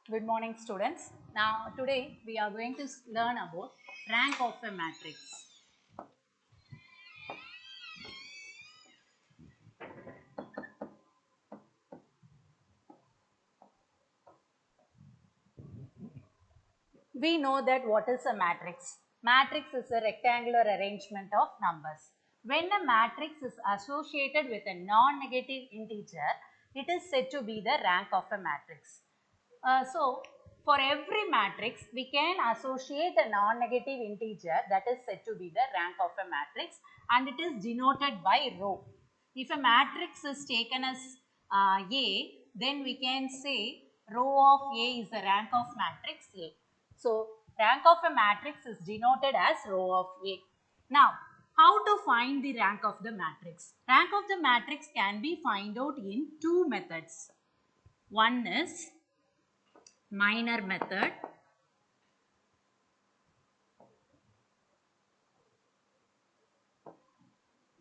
Good morning, students. Now, today we are going to learn about rank of a matrix. We know that what is a matrix? Matrix is a rectangular arrangement of numbers. When a matrix is associated with a non-negative integer, it is said to be the rank of a matrix. So, for every matrix, we can associate a non-negative integer that is said to be the rank of a matrix, and it is denoted by row. If a matrix is taken as A, then we can say row of A is the rank of matrix A. So, rank of a matrix is denoted as row of A. Now, how to find the rank of the matrix? Rank of the matrix can be found out in two methods. One is minor method.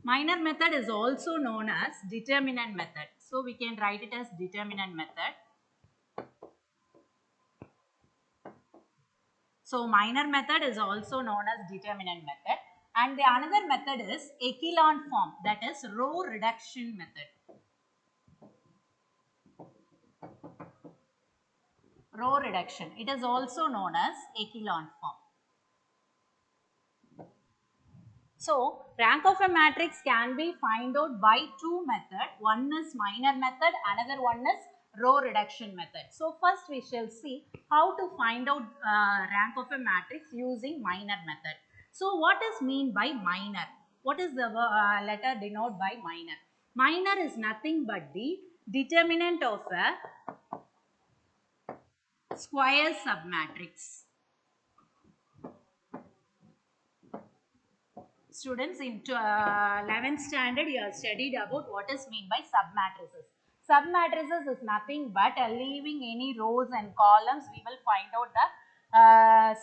Minor method is also known as determinant method. So, we can write it as determinant method. So, minor method is also known as determinant method, and the another method is echelon form, that is row reduction method. Row reduction, it is also known as echelon form. So, rank of a matrix can be found out by two methods. One is minor method, another one is row reduction method. So, first we shall see how to find out rank of a matrix using minor method. So, what is mean by minor? What is the letter denote by minor? Minor is nothing but the determinant of a square submatrix. Students, in 11th standard you have studied about what is mean by submatrices. Submatrices is nothing but leaving any rows and columns, we will find out the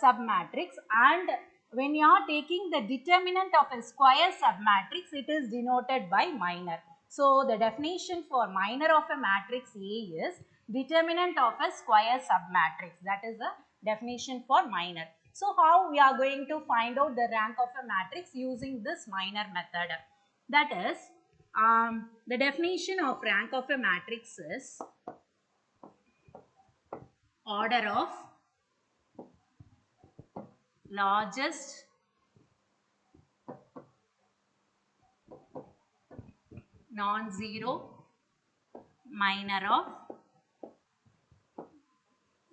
submatrix, and when you are taking the determinant of a square submatrix, it is denoted by minor. So, the definition for minor of a matrix A is determinant of a square submatrix. That is the definition for minor. So, how we are going to find out the rank of a matrix using this minor method? That is, the definition of rank of a matrix is order of largest non-zero minor of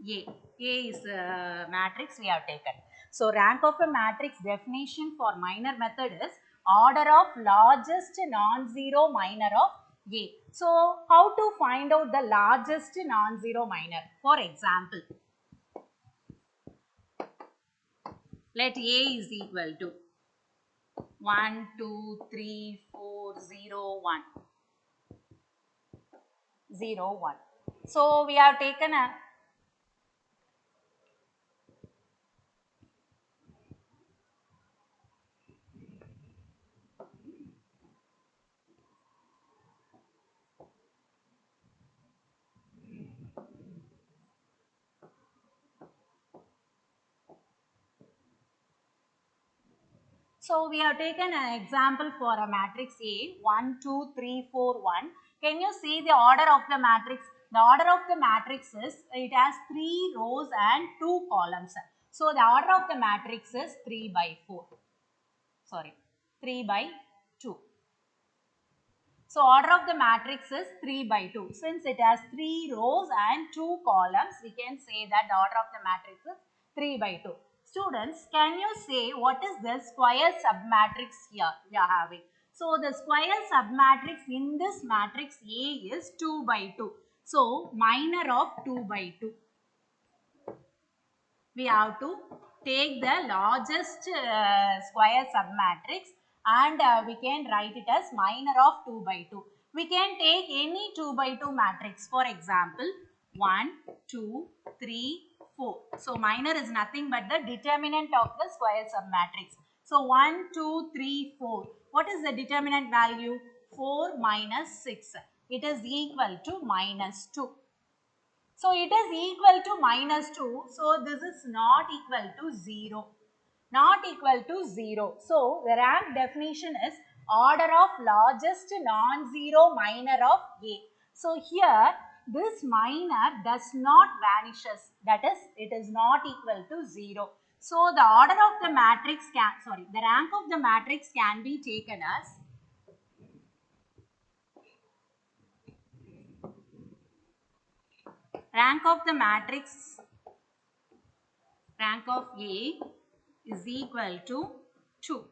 A. A is a matrix we have taken. So, rank of a matrix definition for minor method is order of largest non-zero minor of A. So, how to find out the largest non-zero minor? For example, let A is equal to 1, 2, 3, 4, 0, 1. 0, 1. So, we have taken a So, we have taken an example for a matrix A, 1, 2, 3, 4, 1. Can you see the order of the matrix? The order of the matrix is, it has 3 rows and 2 columns. So, the order of the matrix is 3 by 4. Sorry, 3 by 2. So, order of the matrix is 3 by 2. Since it has 3 rows and 2 columns, we can say that the order of the matrix is 3 by 2. Students, can you say what is the square submatrix here we are having? So, the square submatrix in this matrix A is 2 by 2. So, minor of 2 by 2. We have to take the largest square submatrix, and we can write it as minor of 2 by 2. We can take any 2 by 2 matrix, for example 1, 2, 3, 4. So, minor is nothing but the determinant of the square submatrix. So, 1, 2, 3, 4. What is the determinant value? 4 minus 6. It is equal to minus 2. So it is equal to minus 2. So this is not equal to 0. Not equal to 0. So the rank definition is order of largest non-zero minor of A. So here this minor does not vanishes. That is, it is not equal to 0. So the order of the matrix the rank of the matrix can be taken as rank of the matrix, rank of A is equal to 2.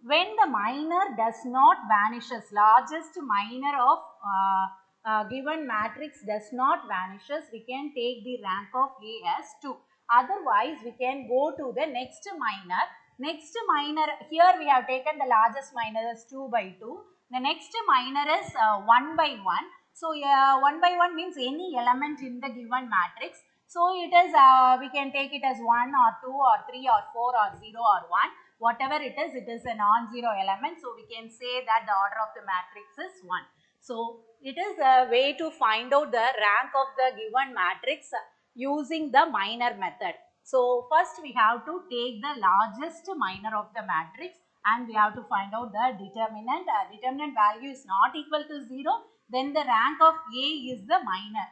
When the minor does not vanishes, largest minor of given matrix does not vanishes, we can take the rank of A as 2. Otherwise, we can go to the next minor. Next minor, here we have taken the largest minor as 2 by 2. The next minor is 1 by 1. So, 1 by 1 means any element in the given matrix. So, it is, we can take it as 1 or 2 or 3 or 4 or 0 or 1. Whatever it is a non-zero element. So, we can say that the order of the matrix is 1. So, it is a way to find out the rank of the given matrix using the minor method. So, first we have to take the largest minor of the matrix and we have to find out the determinant. Determinant value is not equal to 0. Then the rank of A is the minor,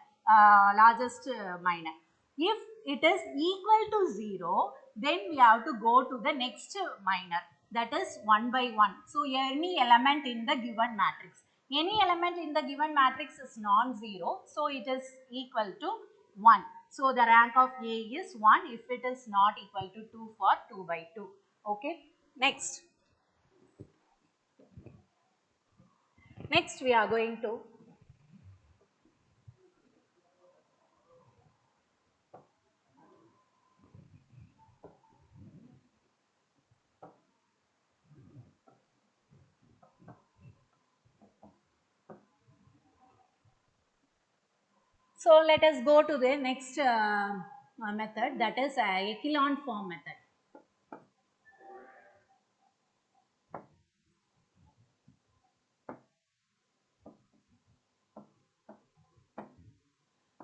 largest minor. If it is equal to 0, then we have to go to the next minor, that is 1 by 1. So, any element in the given matrix. Any element in the given matrix is non-zero, so it is equal to 1. So, the rank of A is 1 if it is not equal to 2 for 2 by 2. Okay. Next. Next we are going to so let us go to the next method, that is echelon form method.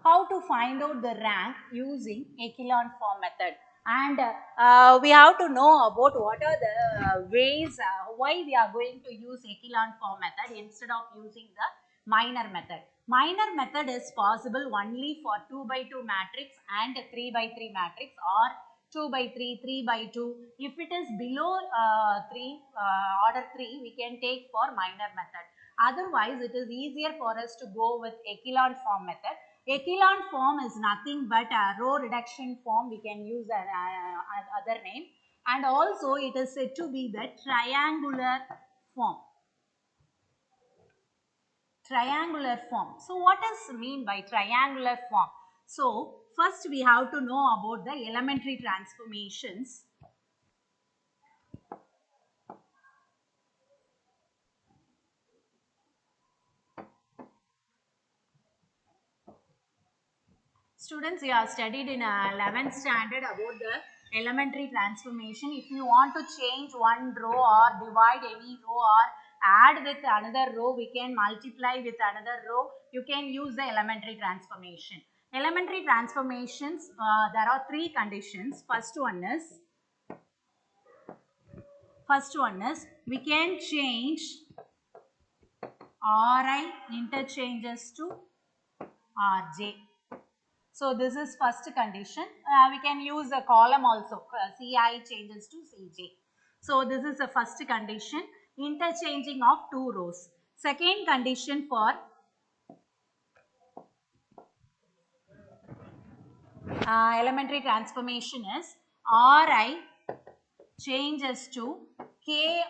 How to find out the rank using echelon form method, and we have to know about what are the ways why we are going to use echelon form method instead of using the minor method. Minor method is possible only for 2 by 2 matrix and 3 by 3 matrix, or 2 by 3, 3 by 2. If it is below 3, order 3, we can take for minor method. Otherwise, it is easier for us to go with echelon form method. Echelon form is nothing but a row reduction form. We can use other name, and also it is said to be the triangular form. Triangular form. So, what does mean by triangular form? So, first we have to know about the elementary transformations. Students, you have studied in 11th standard about the elementary transformation. If you want to change one row or divide any row or add with another row, we can multiply with another row. You can use the elementary transformation. Elementary transformations, there are three conditions. First one is we can change Ri interchanges to Rj. So, this is first condition. We can use a column also. Ci changes to Cj. So, this is the first condition, interchanging of two rows. Second condition for elementary transformation is Ri changes to Kri.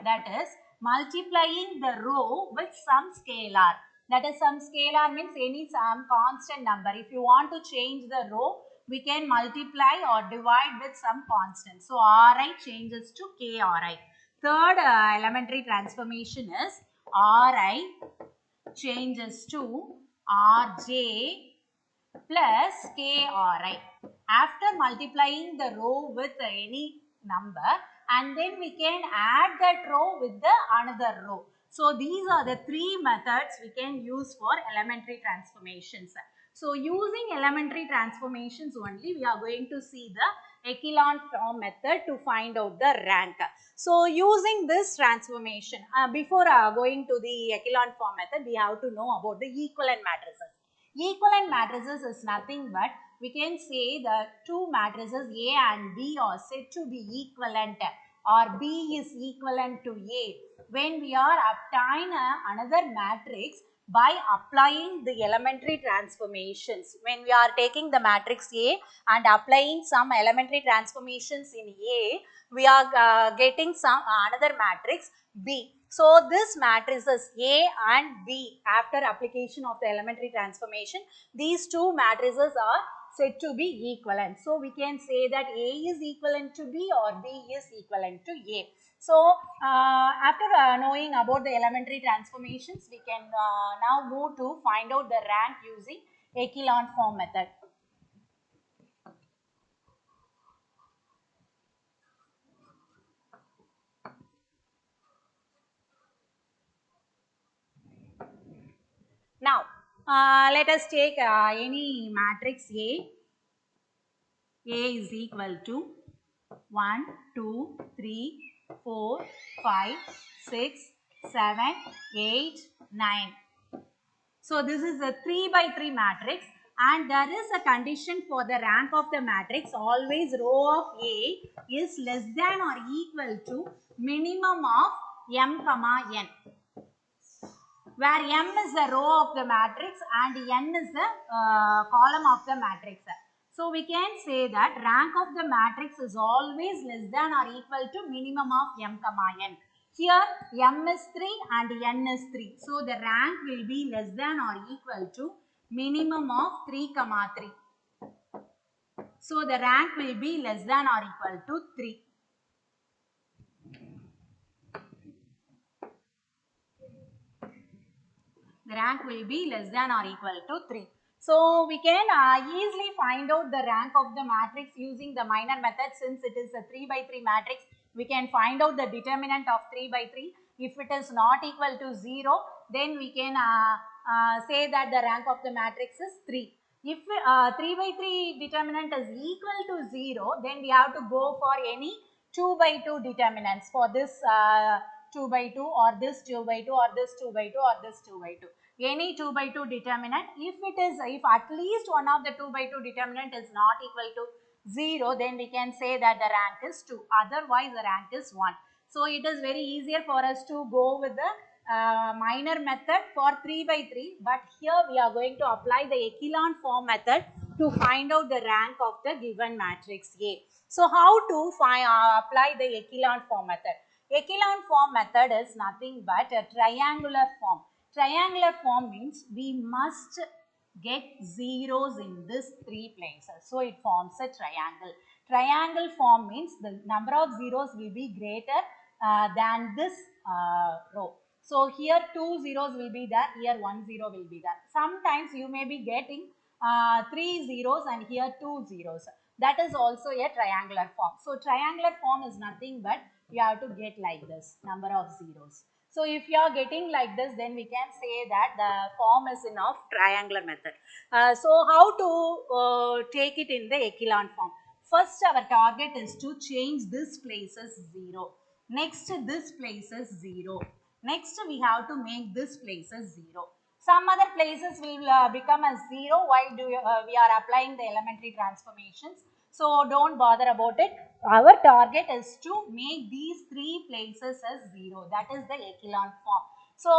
That is multiplying the row with some scalar. That is, some scalar means some constant number. If you want to change the row, we can multiply or divide with some constant. So, Ri changes to Kri. Third elementary transformation is Ri changes to Rj plus Kri. After multiplying the row with any number, and then we can add that row with the another row. So, these are the three methods we can use for elementary transformations. So using elementary transformations only, we are going to see the echelon form method to find out the rank. So using this transformation, before going to the echelon form method, we have to know about the equivalent matrices. Equivalent matrices is nothing but we can say the two matrices A and B are said to be equivalent, or B is equivalent to A when we are obtain another matrix by applying the elementary transformations. When we are taking the matrix A and applying some elementary transformations in A, we are getting some another matrix B. So this matrices A and B, after application of the elementary transformation, these two matrices are said to be equivalent. So we can say that A is equivalent to B or B is equivalent to A. So after knowing about the elementary transformations, we can now move to find out the rank using echelon form method. Now, let us take any matrix A. A is equal to 1, 2, 3, 4, 5, 6, 7, 8, 9. So this is a 3 by 3 matrix, and there is a condition for the rank of the matrix. Always row of A is less than or equal to minimum of m comma n, where m is the row of the matrix and n is the column of the matrix. So we can say that rank of the matrix is always less than or equal to minimum of m comma n. Here m is 3 and n is 3. So the rank will be less than or equal to minimum of 3 comma 3. So the rank will be less than or equal to 3. The rank will be less than or equal to 3. So we can easily find out the rank of the matrix using the minor method. Since it is a 3 by 3 matrix, we can find out the determinant of 3 by 3. If it is not equal to 0, then we can say that the rank of the matrix is 3. If 3 by 3 determinant is equal to 0, then we have to go for any 2 by 2 determinants for this 2 by 2 or this 2 by 2 or this 2 by 2 or this 2 by 2. Any 2 by 2 determinant, if at least one of the 2 by 2 determinant is not equal to 0, then we can say that the rank is 2. Otherwise, the rank is 1. So it is very easier for us to go with the minor method for 3 by 3, but here we are going to apply the echelon form method to find out the rank of the given matrix A. So how to apply the echelon form method? Echelon form method is nothing but a triangular form. Triangular form means we must get zeros in these three places. So it forms a triangle. Triangle form means the number of zeros will be greater than this row. So here 2 zeros will be there, here 1 zero will be there. Sometimes you may be getting 3 zeros and here 2 zeros. That is also a triangular form. So triangular form is nothing but you have to get like this number of zeros. So if you are getting like this, then we can say that the form is in of triangular method. So how to take it in the echelon form? First our target is to change this place as 0. Next this place is 0. Next we have to make this place as 0. Some other places will become as 0 while we are applying the elementary transformations. So don't bother about it. Our target is to make these three places as 0. That is the echelon form. So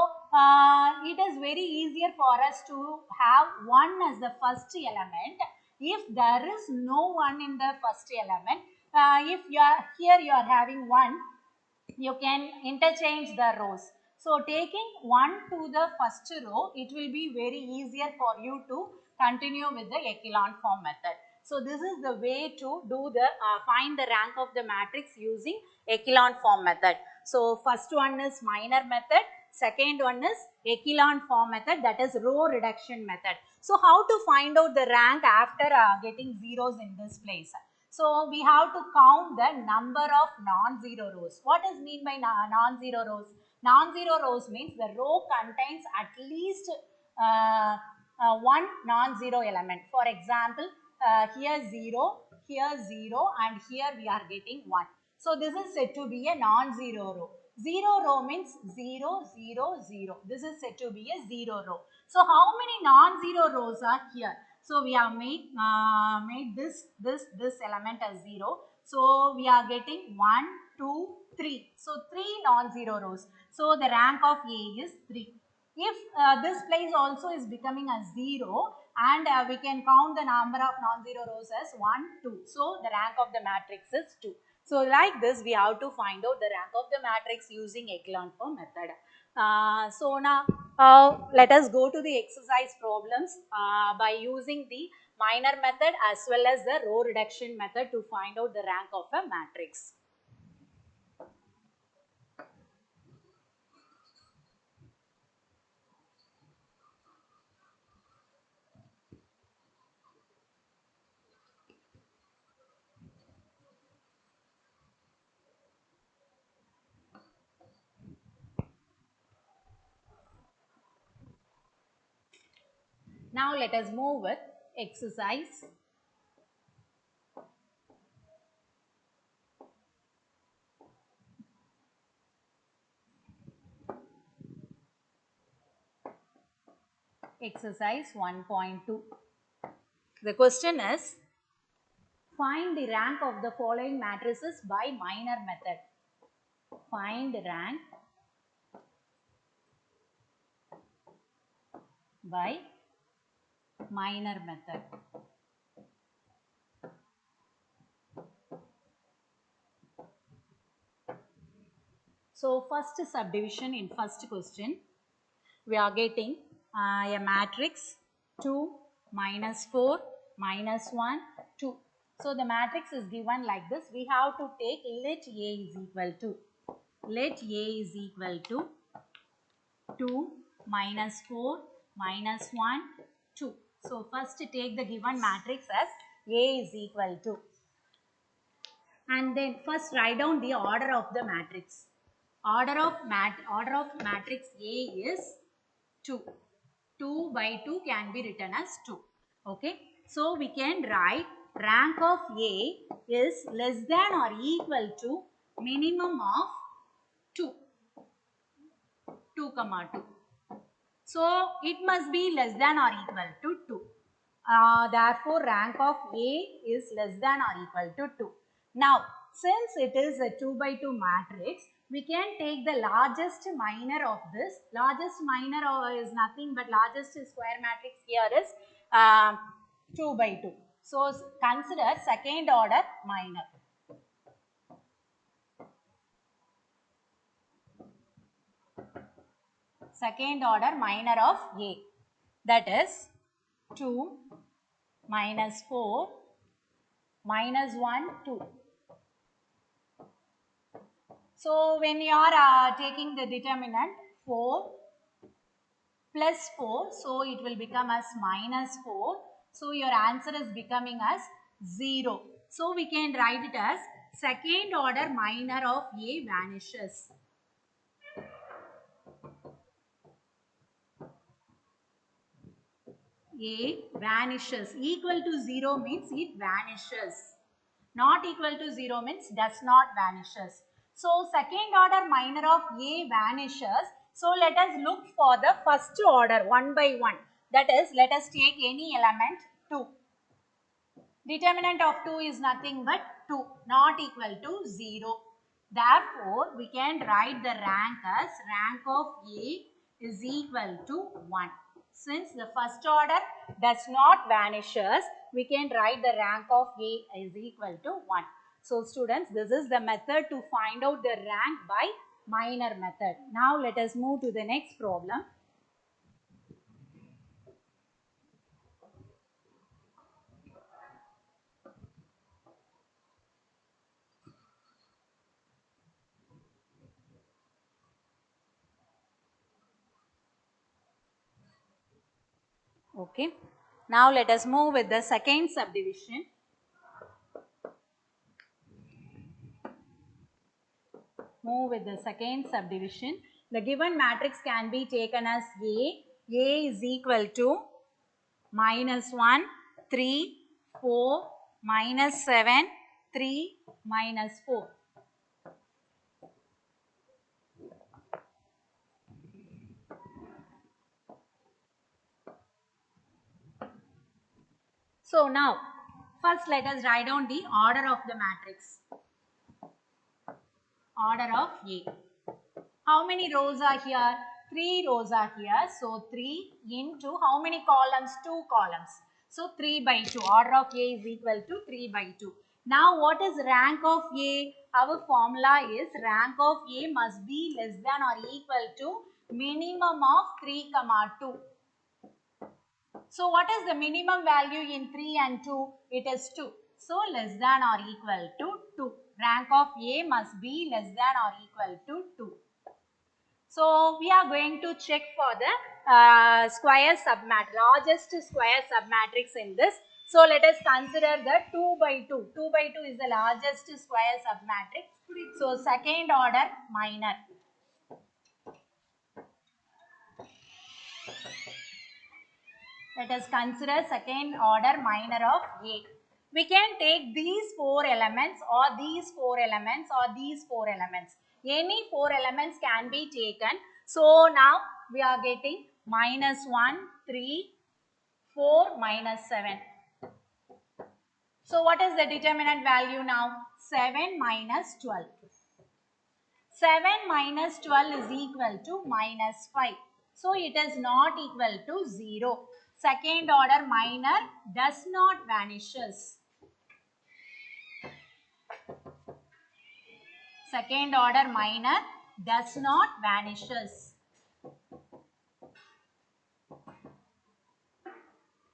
it is very easier for us to have 1 as the first element. If there is no 1 in the first element, if you are having 1, you can interchange the rows. So taking 1 to the first row, it will be very easier for you to continue with the echelon form method. So this is the way to do the find the rank of the matrix using echelon form method. So first one is minor method, second one is echelon form method, that is row reduction method. So how to find out the rank after getting zeros in this place? So we have to count the number of non-zero rows. What is mean by non-zero rows? Non-zero rows means the row contains at least one non-zero element. For example, here 0, and here we are getting 1. So this is said to be a non-zero row. 0 row means 0, 0, 0. This is said to be a 0 row. So how many non-zero rows are here? So we have made this element as 0. So we are getting 1, 2, 3. So 3 non-zero rows. So the rank of A is 3. If this place also is becoming a 0, and we can count the number of non-zero rows as 1, 2. So the rank of the matrix is 2. So like this we have to find out the rank of the matrix using echelon form method. So now let us go to the exercise problems by using the minor method as well as the row reduction method to find out the rank of a matrix. Now let us move with exercise. Exercise 1.2. The question is, find the rank of the following matrices by minor method. Find rank by minor method. So first subdivision in first question, we are getting a matrix 2, minus 4, minus 1, 2. So the matrix is given like this. We have to take let A is equal to, let A is equal to 2, minus 4, minus 1, 2. So first take the given matrix as A is equal to, and then first write down the order of the matrix. Order of matrix A is 2. 2 by 2 can be written as 2. Okay. So we can write rank of A is less than or equal to minimum of 2. 2 comma 2. So it must be less than or equal to 2. Therefore, rank of A is less than or equal to 2. Now, since it is a 2 by 2 matrix, we can take the largest minor of this. Largest minor is nothing but largest square matrix here is 2 by 2. So, consider second order minor. Second order minor of A, that is 2, minus 4, minus 1, 2. So when you are taking the determinant 4 plus 4, so it will become as minus 4. So your answer is becoming as 0. So we can write it as second order minor of A vanishes. A vanishes. Equal to 0 means it vanishes. Not equal to 0 means does not vanishes. So second order minor of A vanishes. So let us look for the first order one by one. That is, let us take any element 2. Determinant of 2 is nothing but 2, not equal to 0. Therefore, we can write the rank as rank of A is equal to 1. Since the first order does not vanishes, we can write the rank of A is equal to 1. So students, this is the method to find out the rank by minor method. Now let us move to the next problem. Okay. Now let us move with the second subdivision. Move with the second subdivision. The given matrix can be taken as A. A is equal to minus 1, 3, 4, minus 7, 3, minus 4. So now, first let us write down the order of the matrix. Order of A. How many rows are here? 3 rows are here. So 3 into how many columns? 2 columns. So 3 by 2. Order of A is equal to 3 by 2. Now what is rank of A? Our formula is rank of A must be less than or equal to minimum of 3, 2. So what is the minimum value in 3 and 2? It is 2. So less than or equal to 2. Rank of A must be less than or equal to 2. So we are going to check for the square submatrix, largest square submatrix in this. So let us consider the 2 by 2. 2 by 2 is the largest square submatrix. So second order minor. Let us consider second order minor of A. We can take these 4 elements or these 4 elements or these 4 elements. Any 4 elements can be taken. So now we are getting minus 1, 3, 4, minus 7. So what is the determinant value now? 7 minus 12. 7 minus 12 is equal to minus 5. So it is not equal to 0. Second order minor does not vanishes. Second order minor does not vanishes.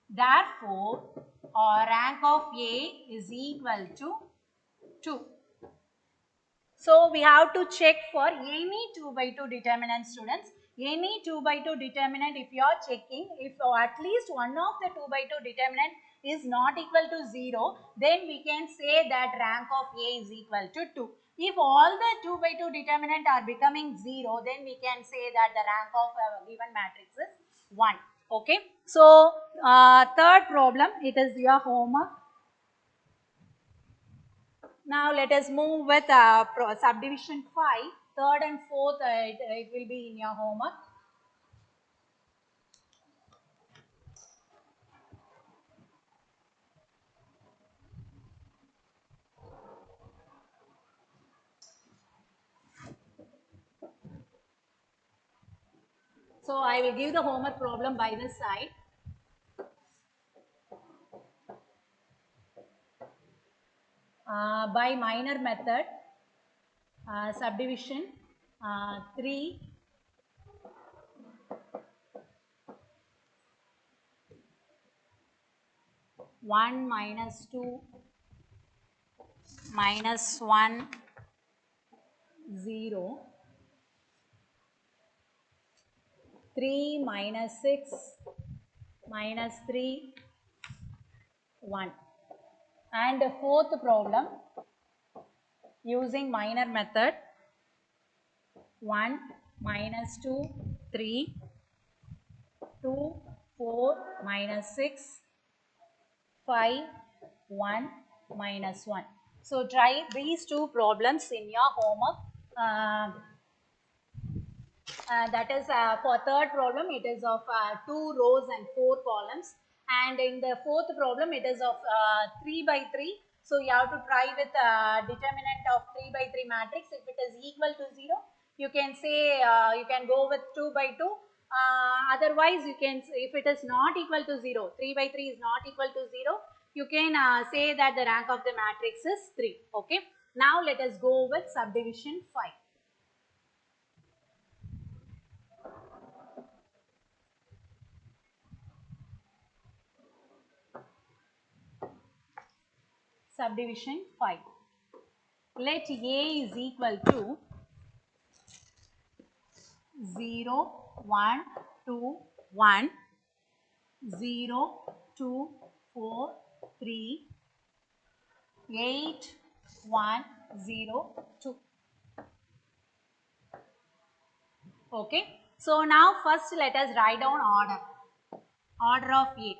Therefore, our rank of A is equal to 2. So we have to check for any 2 by 2 determinant, students. Any 2 by 2 determinant, if you are checking, if at least one of the 2 by 2 determinant is not equal to 0, then we can say that rank of A is equal to 2. If all the 2 by 2 determinant are becoming 0, then we can say that the rank of a given matrix is 1. Okay. So, third problem, it is your homework. Now let us move with subdivision 5, third and fourth, it will be in your homework. So I will give the homework problem by this side. By minor method, subdivision 3, one minus 2, minus 1, 0, 3 minus 6, minus 3, 1. And the fourth problem, using minor method, 1 minus 2, 3, 2, 4, minus 6, 5, 1, minus 1. So try these two problems in your homework. That is for third problem, it is of 2 rows and 4 columns. And in the fourth problem, it is of 3 by 3. So you have to try with determinant of 3 by 3 matrix. If it is equal to 0, you can say you can go with 2 by 2. Otherwise, you can, if it is not equal to 0, 3 by 3 is not equal to 0, you can say that the rank of the matrix is 3. Okay. Now let us go with subdivision 5. Subdivision 5. Let A is equal to 0, 1, 2, 1, 0, 2, 4, 3, 8, 1, 0, 2. Okay. So now first let us write down order. Order of A.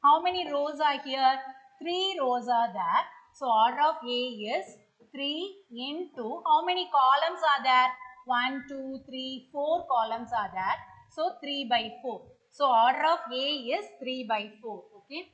How many rows are here? 3 rows are there. So order of A is 3 into how many columns are there? 1, 2, 3, 4 columns are there. So 3 by 4. So order of A is 3 by 4. Okay.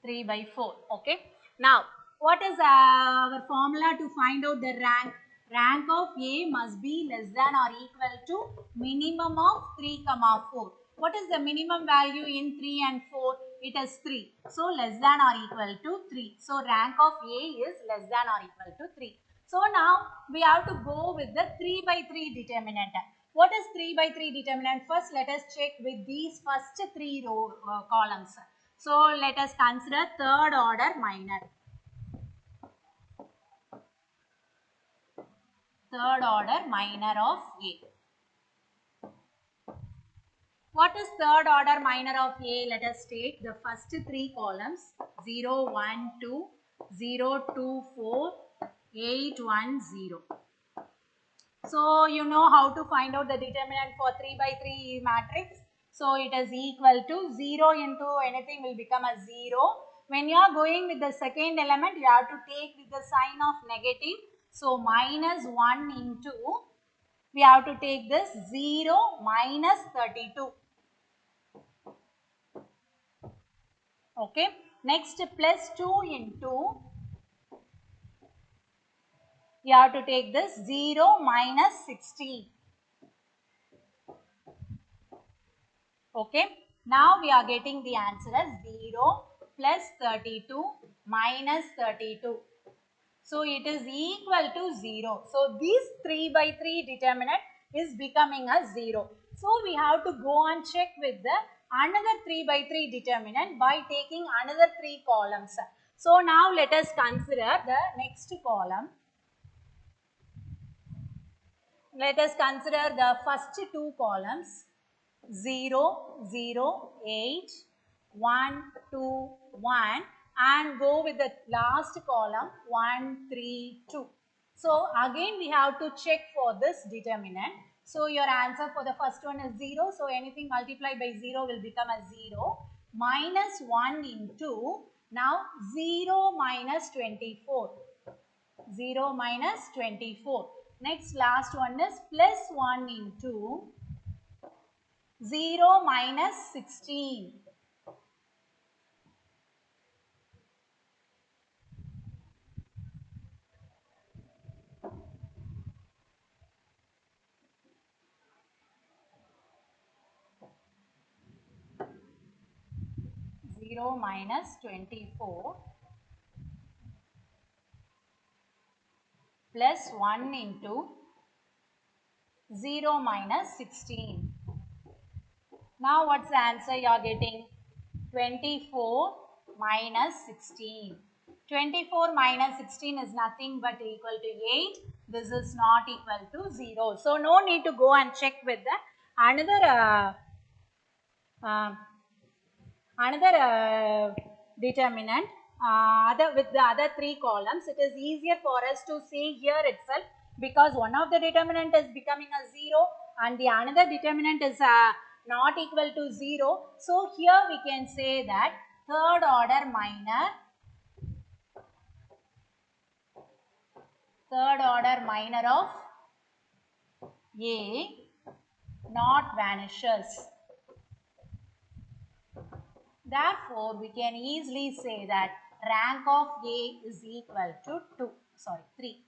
3 by 4. Okay. Now, what is our formula to find out the rank? Rank of A must be less than or equal to minimum of 3, 4. What is the minimum value in 3 and 4? It is 3. So, less than or equal to 3. So, rank of A is less than or equal to 3. So, now we have to go with the 3 by 3 determinant. What is 3 by 3 determinant? First, let us check with these first 3 columns. So, let us consider third order minor. Third order minor of A. What is third order minor of A? Let us take the first 3 columns 0, 1, 2, 0, 2, 4, 8, 1, 0. So, you know how to find out the determinant for 3 by 3 matrix. So, it is equal to 0 into anything will become a 0. When you are going with the second element, you have to take with the sign of negative. So, minus 1 into, we have to take this 0 minus 32. Okay. Next, plus 2 into, you have to take this 0 minus 16. Okay. Now we are getting the answer as 0 plus 32 minus 32. So it is equal to 0. So this 3 by 3 determinant is becoming a 0. So we have to go and check with the another 3 by 3 determinant by taking another 3 columns. So now let us consider the next column. Let us consider the first 2 columns. 0, 0, 8, 1, 2, 1 and go with the last column 1, 3, 2. So again we have to check for this determinant. So your answer for the first one is 0. So anything multiplied by 0 will become a 0. Minus 1 into now 0 minus 24. 0 minus 24. Next last one is plus 1 into 0 minus 16. Zero minus 24 plus 1 into 0 minus 16. Now what's the answer you are getting? 24 minus 16. 24 minus 16 is nothing but equal to 8. This is not equal to 0. So no need to go and check with the another determinant with the other 3 columns. It is easier for us to say here itself because one of the determinant is becoming a 0 and the another determinant is not equal to 0. So here we can say that third order minor of A not vanishes. Therefore, we can easily say that rank of A is equal to 3.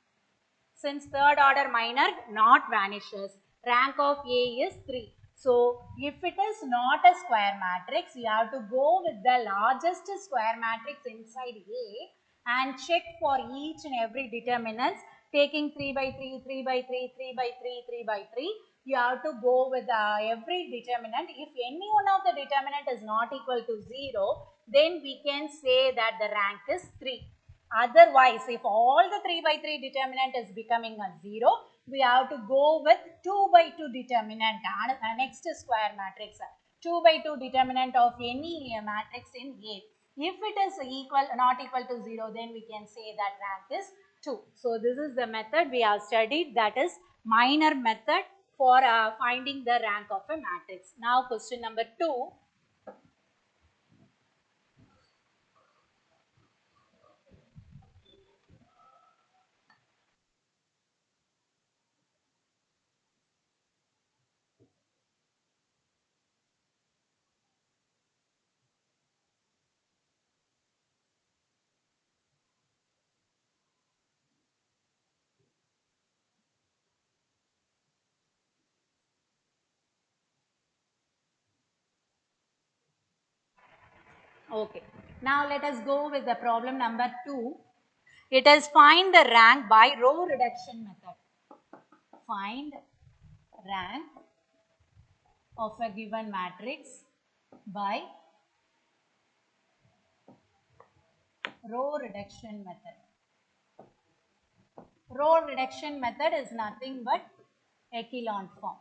Since third order minor not vanishes, rank of A is 3. So, if it is not a square matrix, you have to go with the largest square matrix inside A and check for each and every determinants taking 3 by 3, 3 by 3, 3 by 3, 3 by 3. You have to go with every determinant. If any one of the determinant is not equal to 0, then we can say that the rank is 3. Otherwise, if all the 3 by 3 determinant is becoming a 0, we have to go with 2 by 2 determinant, next square matrix. 2 by 2 determinant of any matrix in A. If it is not equal to 0, then we can say that rank is 2. So, this is the method we have studied, that is minor method for finding the rank of a matrix. Now question number 2. Okay. Now let us go with the problem number 2. It is find the rank by row reduction method. Find rank of a given matrix by row reduction method. Row reduction method is nothing but echelon form.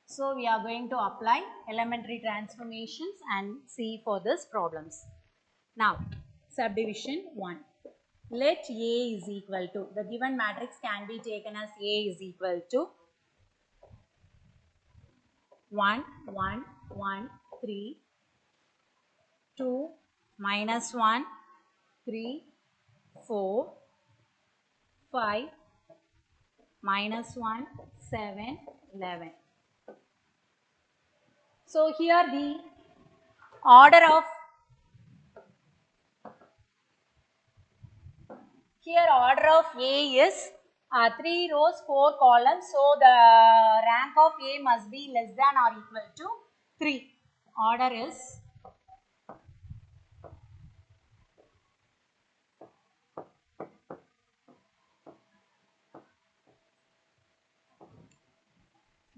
So we are going to apply elementary transformations and see for this problems. Now subdivision 1. Let A is equal to, the given matrix can be taken as A is equal to 1, 1, 1, 3, 2, minus 1, 3, 4, 5, minus 1, 7, 11. So here the order of A is 3 rows, 4 columns. So the rank of A must be less than or equal to 3. Order is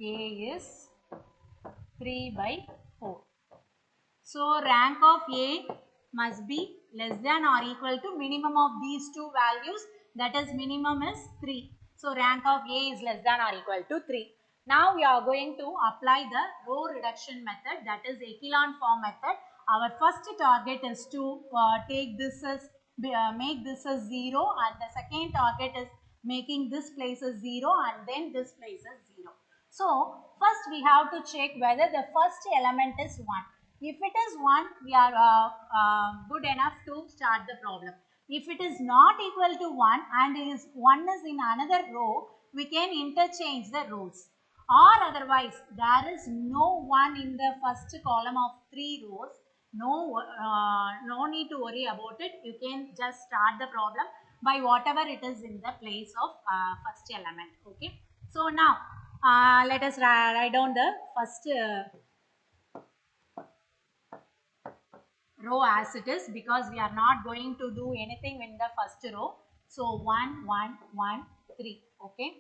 A is 3 by 4. So rank of A must be less than or equal to minimum of these two values, that is minimum is 3. So rank of A is less than or equal to 3. Now we are going to apply the row reduction method, that is echelon form method. Our first target is to take this as make this as 0, and the second target is making this place as 0 and then this place as 0. So first we have to check whether the first element is 1. If it is 1, we are good enough to start the problem. If it is not equal to 1 and 1 is in another row, we can interchange the rows. Or otherwise, there is no 1 in the first column of 3 rows. No need to worry about it. You can just start the problem by whatever it is in the place of first element. Okay. So now let us write down the first row as it is, because we are not going to do anything in the first row. So 1, 1, 1, 3. Okay.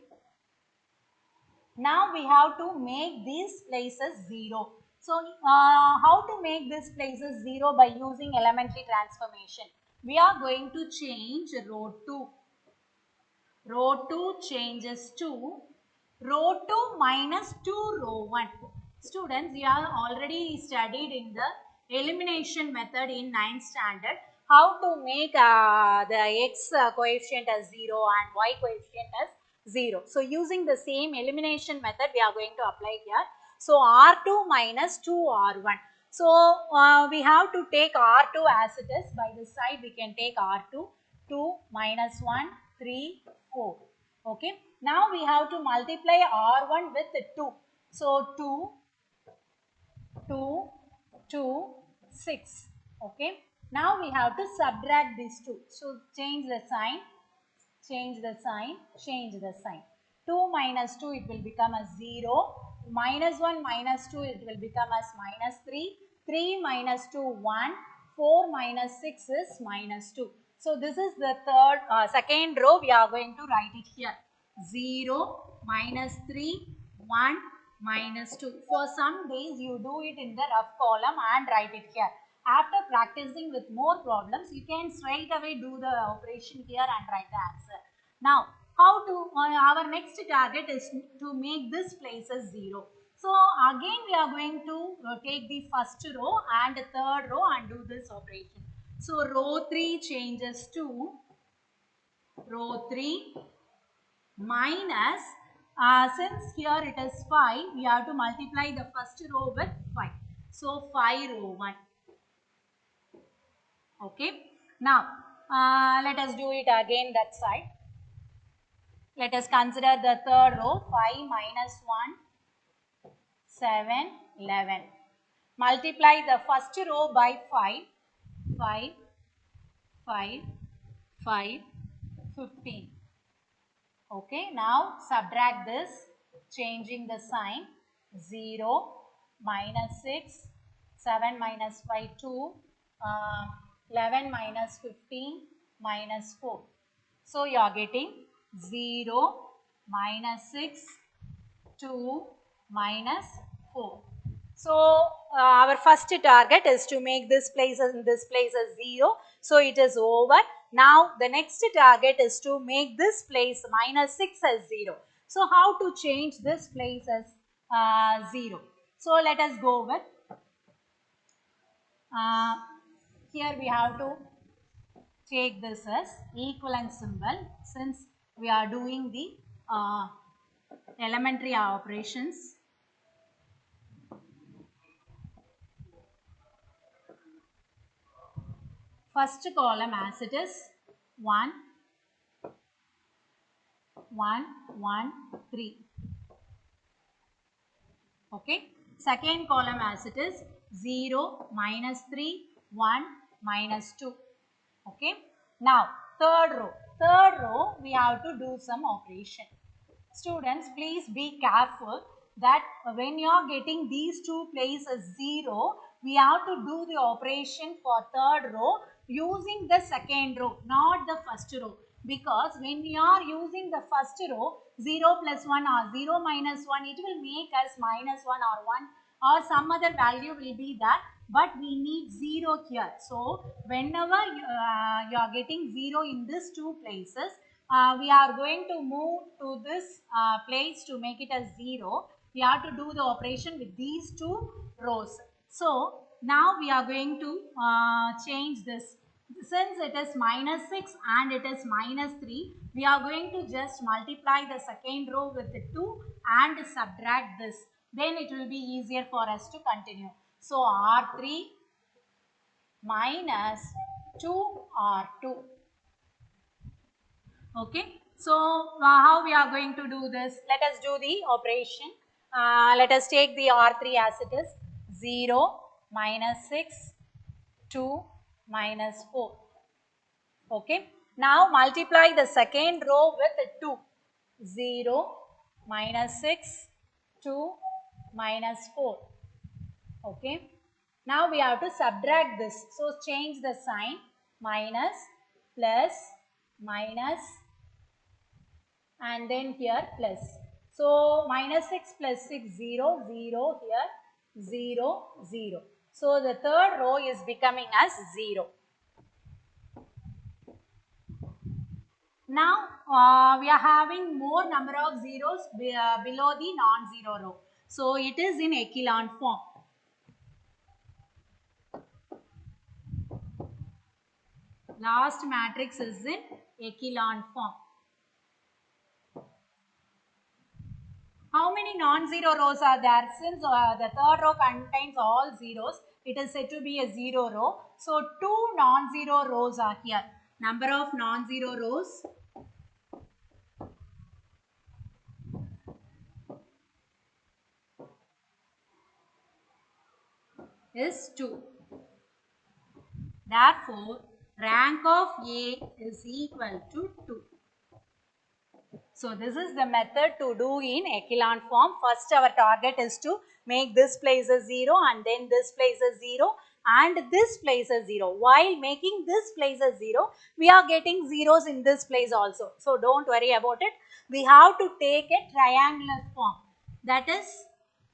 Now we have to make these places 0. So how to make these places 0? By using elementary transformation. We are going to change row 2. Row 2 changes to row 2 minus 2 row 1. Students, you have already studied in the elimination method in 9th standard how to make the x coefficient as 0 and y coefficient as 0. So using the same elimination method we are going to apply here. So R2 minus 2R1. So we have to take R2 as it is. By this side we can take R2, 2 minus 1, 3, 4. Okay. Now we have to multiply R1 with 2. So 2, 2, 2, 6. Okay. Now we have to subtract these two. So change the sign, change the sign, change the sign. 2 minus 2 it will become as 0. Minus 1 minus 2 it will become as minus 3. 3 minus 2 1. 4 minus 6 is minus 2. So this is the second row. We are going to write it here. 0 minus 3 1 minus 2. For some days you do it in the rough column and write it here. After practicing with more problems, you can straight away do the operation here and write the answer. Now, how to, our next target is to make this place as 0. So, again we are going to take the first row and the third row and do this operation. So, row 3 changes to row 3 minus, since here it is 5, we have to multiply the first row with 5. So 5 row 1. Okay. Now, let us do it again that side. Let us consider the third row. 5 minus 1, 7, 11. Multiply the first row by 5. 5, 5, 5, 15. Okay, now subtract this, changing the sign. 0, minus 6, 7 minus 5, 2, 11 minus 15, minus 4. So you are getting 0, minus 6, 2, minus 4. So our first target is to make this place and this place as 0. So it is over. Now the next target is to make this place minus 6 as 0. So how to change this place as 0? So let us go with, here we have to take this as equivalent symbol since we are doing the elementary operations. First column as it is 1, 1, 1, 3. Okay. Second column as it is 0, minus 3, 1, minus 2. Okay. Now, third row. Third row, we have to do some operation. Students, please be careful that when you are getting these two places 0, we have to do the operation for third row using the second row, not the first row. Because when we are using the first row, 0 plus 1 or 0 minus 1, it will make us minus 1 or 1 or some other value will be that, but we need 0 here. So, whenever you are getting 0 in these two places, we are going to move to this place to make it as 0. We have to do the operation with these two rows. So, now we are going to change this. Since it is minus 6 and it is minus 3, we are going to just multiply the second row with the 2 and subtract this. Then it will be easier for us to continue. So, R3 minus 2R2. Okay. So, how we are going to do this? Let us do the operation. Let us take the R3 as it is 0, minus 6, 2, minus 4. Okay. Now, multiply the second row with 2. 0, minus 6, 2, minus 4. Okay. Now, we have to subtract this. So, change the sign, minus, plus, minus, and then here plus. So, minus 6 plus 6, 0, 0 here, 0, 0. So, the third row is becoming as 0. Now, we are having more number of zeros below the non-zero row. So, it is in echelon form. Last matrix is in echelon form. How many non-zero rows are there? Since the third row contains all zeros, it is said to be a zero row. So, 2 non-zero rows are here. Number of non-zero rows is 2. Therefore, rank of A is equal to 2. So, this is the method to do in echelon form. First, our target is to make this place as 0 and then this place as 0 and this place as 0. While making this place as 0, we are getting zeros in this place also. So, don't worry about it. We have to take a triangular form, that is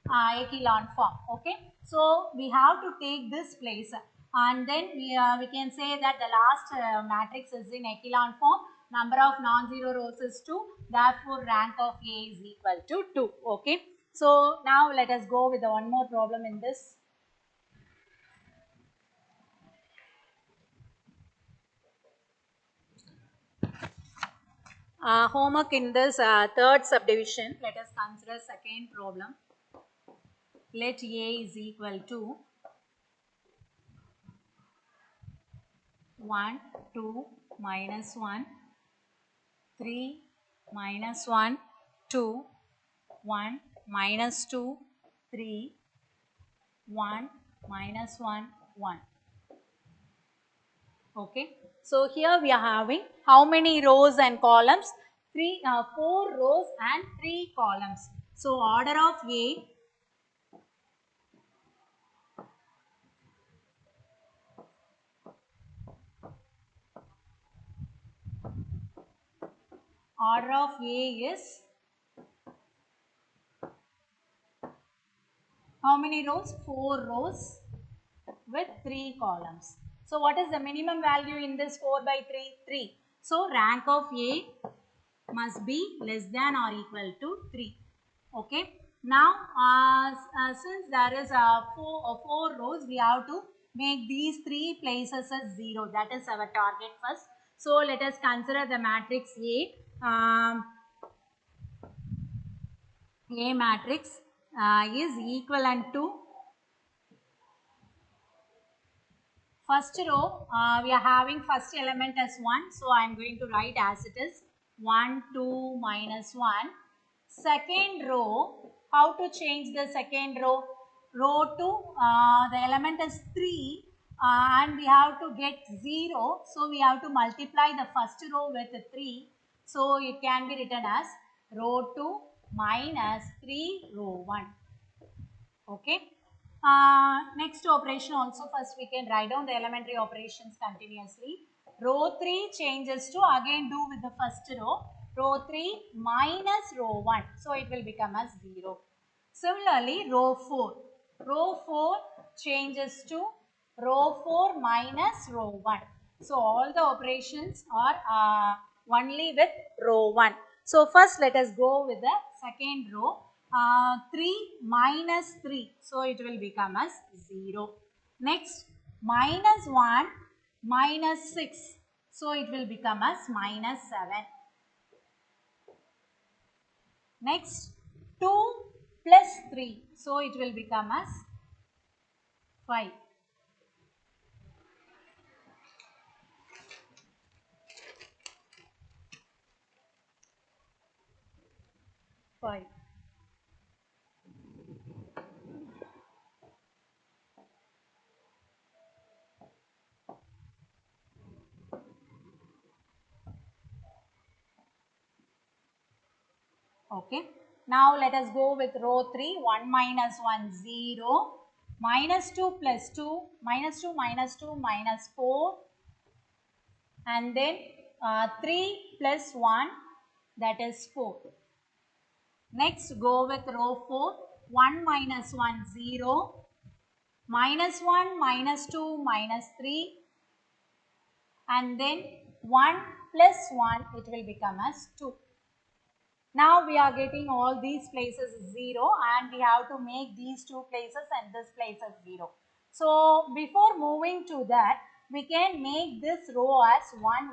echelon form. Okay. So, we have to take this place and then we can say that the last matrix is in echelon form. Number of non-zero rows is 2. Therefore, rank of A is equal to 2. Okay. So, now let us go with the one more problem in this. Homework in this third subdivision. Let us consider second problem. Let A is equal to 1, 2, minus 1, 3, minus 1, 2, 1, minus 2, 3, 1, minus 1, 1. Okay. So here we are having how many rows and columns? 4 rows and 3 columns. So order of A, order of A is how many rows? 4 rows with 3 columns. So what is the minimum value in this 4 by 3? 3. So rank of A must be less than or equal to 3. Okay. Now since there is 4 rows, we have to make these 3 places as 0. That is our target first. So let us consider the matrix A. A matrix is equivalent to first row. We are having first element as 1. So I am going to write as it is 1, 2, minus 1. Second row, how to change the second row? Row 2, the element is 3 and we have to get 0. So we have to multiply the first row with 3. So it can be written as row 2 minus 3 row 1. Okay. Next operation also, first we can write down the elementary operations continuously. Row 3 changes to again do with the first row. Row 3 minus row 1. So it will become as 0. Similarly, row 4. Row 4 changes to row 4 minus row 1. So all the operations are only with row 1. So first let us go with the second row. 3 minus 3. So it will become as 0. Next, minus 1 minus 6. So it will become as minus 7. Next, 2 plus 3. So it will become as 5. 5. Okay. Now let us go with row 3. 1 minus 1, 0. Minus 2 plus 2. Minus 2 minus 2 minus 4. And then 3 plus 1, that is 4. Next, go with row 4. 1 minus 1, 0. Minus 1 minus 2 minus 3. And then 1 plus 1, it will become as 2. Now we are getting all these places 0 and we have to make these 2 places and this place as 0. So before moving to that, we can make this row as 1, 1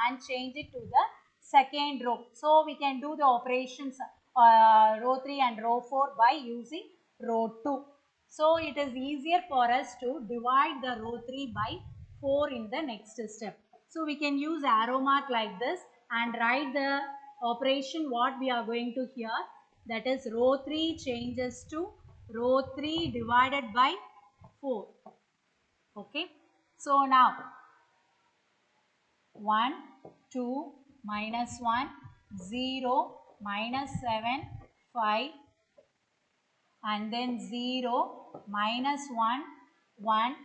and change it to the second row. So we can do the operations row 3 and row 4 by using row 2. So it is easier for us to divide the row 3 by 4 in the next step. So we can use arrow mark like this and write the operation what we are going to hear, that is row 3 changes to row 3 divided by 4. Okay. So now 1, 2, minus 1, 0, minus 7, 5 and then 0, minus 1, 1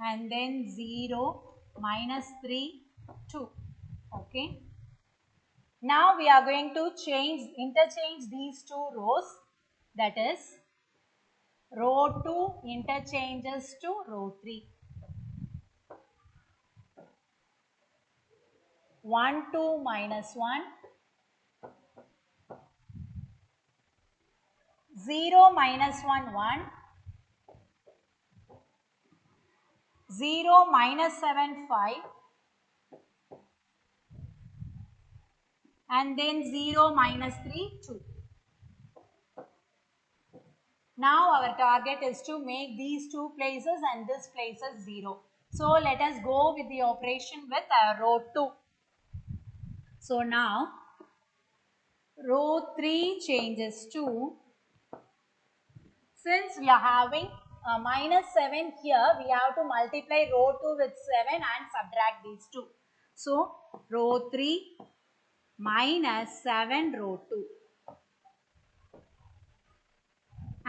and then 0, minus 3, 2. Okay. Now we are going to interchange these 2 rows, that is row 2 interchanges to row 3. 1, 2 minus 1, 0 minus 1, 1, 0 minus 7, 5, and then 0 minus 3, 2. Now our target is to make these two places and this place as 0. So let us go with the operation with row 2. So now row 3 changes to, since we are having minus 7 here, we have to multiply row 2 with 7 and subtract these two. So row 3 minus 7 row 2.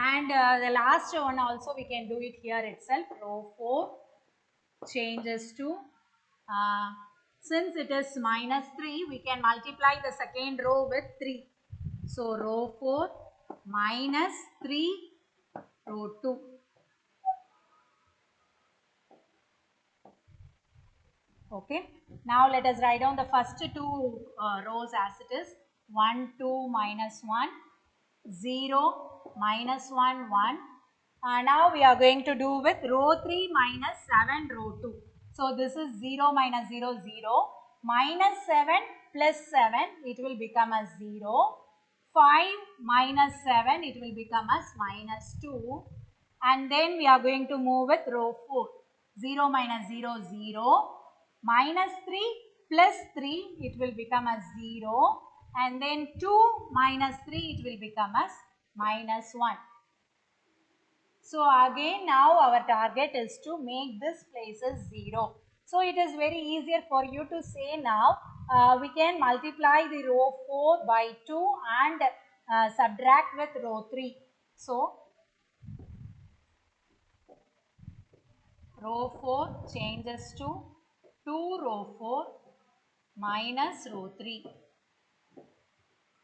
And the last one also we can do it here itself. Row 4 changes to, since it is minus 3, we can multiply the second row with 3. So row 4 minus 3 row 2. Okay. Now let us write down the first two rows as it is. 1, 2 minus 1, 0 minus 1, 1. Now we are going to do with row 3 minus 7 row 2. So this is 0 minus 0, 0. Minus 7 plus 7, it will become as 0. 5 minus 7, it will become as minus 2. And then we are going to move with row 4. 0 minus 0, 0. Minus 3 plus 3, it will become as 0. And then 2 minus 3, it will become as minus 1. So again now our target is to make this place as 0. So it is very easier for you to say now. We can multiply the row 4 by 2 and subtract with row 3. So row 4 changes to 2 row 4 minus row 3.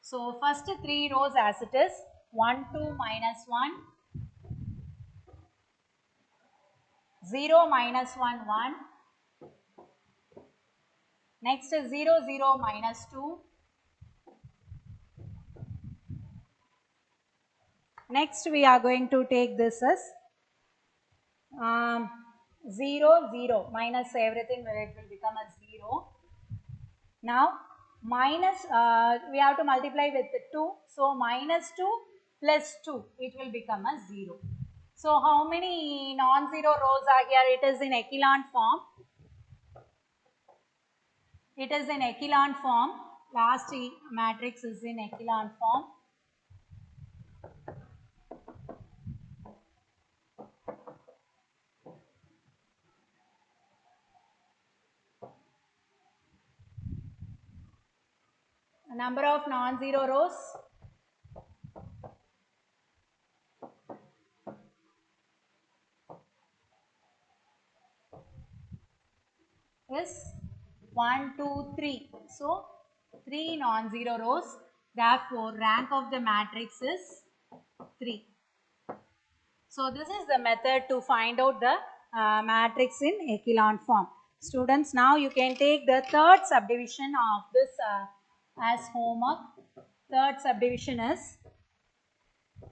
So first 3 rows as it is, 1, 2 minus 1, 0 minus 1, 1. Next is 0, 0 minus 2. Next we are going to take this as 0, 0 minus everything, where it will become as 0. Now minus, we have to multiply with 2. So minus 2 plus 2, it will become as 0. So how many non-zero rows are here? It is in echelon form. It is in echelon form. Last matrix is in echelon form. Number of non-zero rows is 1, 2, 3. So 3 non-zero rows. Therefore, rank of the matrix is 3. So this is the method to find out the matrix in echelon form. Students, now you can take the third subdivision of this as homework. Third subdivision is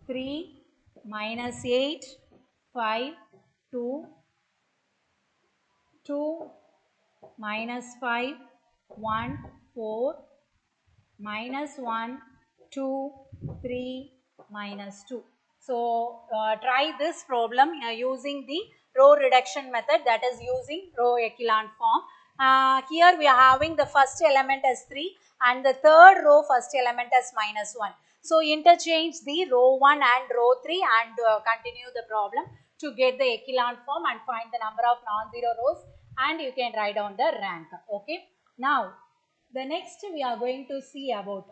3 minus 8, 5, 2, 2 minus 5, 1, 4, minus 1, 2, 3, minus 2. So try this problem using the row reduction method, that is using row echelon form. Here we are having the first element as 3 and the third row first element as minus 1. So interchange the row 1 and row 3 and continue the problem to get the echelon form and find the number of non-zero rows, and you can write down the rank. Okay. Now the next we are going to see about